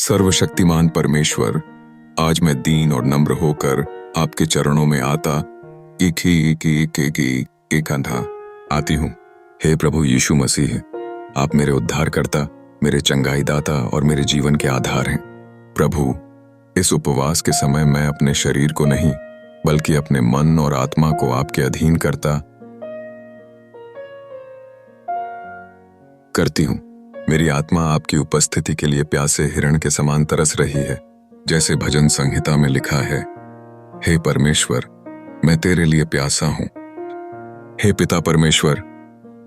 सर्वशक्तिमान परमेश्वर, आज मैं दीन और नम्र होकर आपके चरणों में आता एक अंधा आती हूँ। हे प्रभु यीशु मसीह, आप मेरे उद्धारकर्ता, मेरे चंगाई दाता और मेरे जीवन के आधार हैं। प्रभु, इस उपवास के समय मैं अपने शरीर को नहीं बल्कि अपने मन और आत्मा को आपके अधीन करती हूँ। मेरी आत्मा आपकी उपस्थिति के लिए प्यासे हिरण के समान तरस रही है, जैसे भजन संहिता में लिखा है, हे परमेश्वर, मैं तेरे लिए प्यासा हूँ। हे पिता परमेश्वर,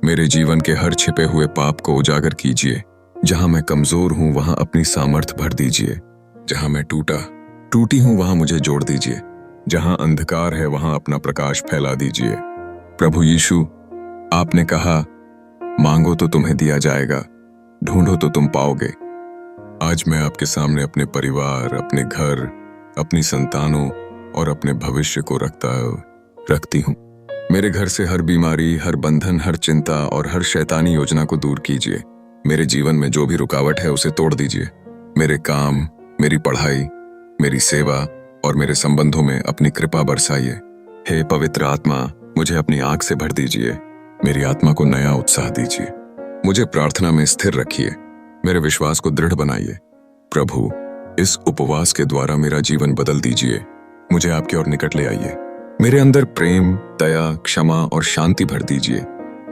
मेरे जीवन के हर छिपे हुए पाप को उजागर कीजिए। जहां मैं कमजोर हूं वहां अपनी सामर्थ भर दीजिए। जहां मैं टूटी हूं वहां मुझे जोड़ दीजिए। जहां अंधकार है वहां अपना प्रकाश फैला दीजिए। प्रभु यीशु, आपने कहा, मांगो तो तुम्हें दिया जाएगा, ढूंढो तो तुम पाओगे। आज मैं आपके सामने अपने परिवार, अपने घर, अपनी संतानों और अपने भविष्य को रखती हूँ। मेरे घर से हर बीमारी, हर बंधन, हर चिंता और हर शैतानी योजना को दूर कीजिए। मेरे जीवन में जो भी रुकावट है उसे तोड़ दीजिए। मेरे काम, मेरी पढ़ाई, मेरी सेवा और मेरे संबंधों में अपनी कृपा बरसाइए। हे पवित्र आत्मा, मुझे अपनी आंख से भर दीजिए। मेरी आत्मा को नया उत्साह दीजिए। मुझे प्रार्थना में स्थिर रखिए। मेरे विश्वास को दृढ़ बनाइए। प्रभु, इस उपवास के द्वारा मेरा जीवन बदल दीजिए। मुझे आपके और निकट ले आइए। मेरे अंदर प्रेम, दया, क्षमा और शांति भर दीजिए।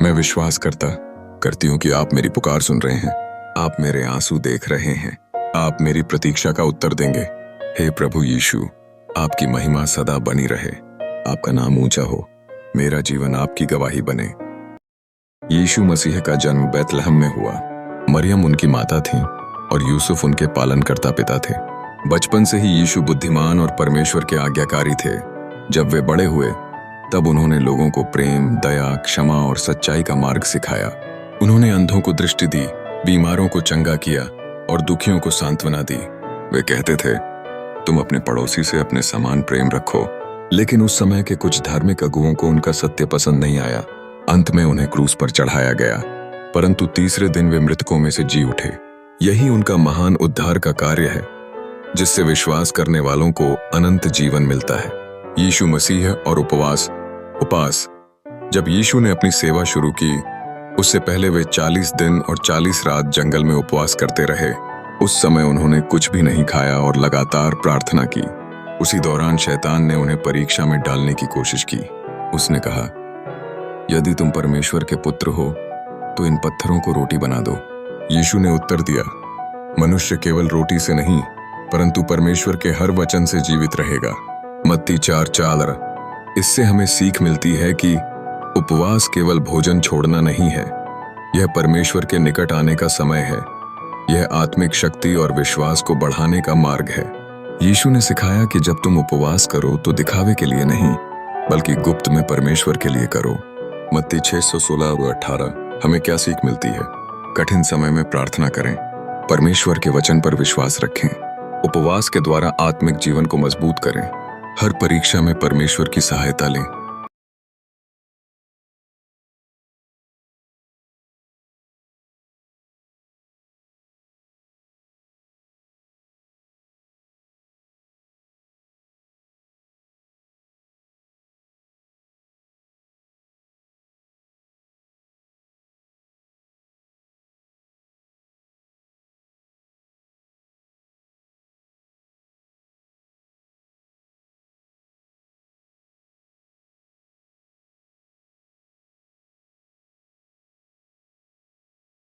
मैं विश्वास करती हूँ कि आप मेरी पुकार सुन रहे हैं। आप मेरे आंसू देख रहे हैं। आप मेरी प्रतीक्षा का उत्तर देंगे। हे प्रभु यीशु, आपकी महिमा सदा बनी रहे। आपका नाम ऊंचा हो। मेरा जीवन आपकी गवाही बने। यीशु मसीह का जन्म बैतलहम में हुआ। मरियम उनकी माता थी और यूसुफ उनके पालनकर्ता पिता थे। बचपन से ही यीशु बुद्धिमान और परमेश्वर के आज्ञाकारी थे। जब वे बड़े हुए तब उन्होंने लोगों को प्रेम, दया, क्षमा और सच्चाई का मार्ग सिखाया। उन्होंने अंधों को दृष्टि दी, बीमारों को चंगा किया और दुखियों को सांत्वना दी। वे कहते थे, तुम अपने पड़ोसी से अपने समान प्रेम रखो। लेकिन उस समय के कुछ धार्मिक अगुओं को उनका सत्य पसंद नहीं आया। अंत में उन्हें क्रूस पर चढ़ाया गया, परंतु तीसरे दिन वे मृतकों में से जी उठे। यही उनका महान उद्धार का कार्य है, जिससे विश्वास करने वालों को अनंत जीवन मिलता है। यीशु मसीह और उपवास। जब यीशु ने अपनी सेवा शुरू की, उससे पहले वे 40 दिन और 40 रात जंगल में उपवास करते रहे। उस समय उन्होंने कुछ भी नहीं खाया और लगातार प्रार्थना की। उसी दौरान शैतान ने उन्हें परीक्षा में डालने की कोशिश की। उसने कहा, यदि तुम परमेश्वर के पुत्र हो तो इन पत्थरों को रोटी बना दो। यीशु ने उत्तर दिया, मनुष्य केवल रोटी से नहीं परंतु परमेश्वर के हर वचन से जीवित रहेगा। मत्ती 4:4। इससे हमें सीख मिलती है कि उपवास केवल भोजन छोड़ना नहीं है, यह परमेश्वर के निकट आने का समय है। यह आत्मिक शक्ति और विश्वास को बढ़ाने का मार्ग है। यीशु ने सिखाया कि जब तुम उपवास करो तो दिखावे के लिए नहीं बल्कि गुप्त में परमेश्वर के लिए करो। मत्ती 6:16 और 18। हमें क्या सीख मिलती है? कठिन समय में प्रार्थना करें, परमेश्वर के वचन पर विश्वास रखें, उपवास के द्वारा आत्मिक जीवन को मजबूत करें, हर परीक्षा में परमेश्वर की सहायता लें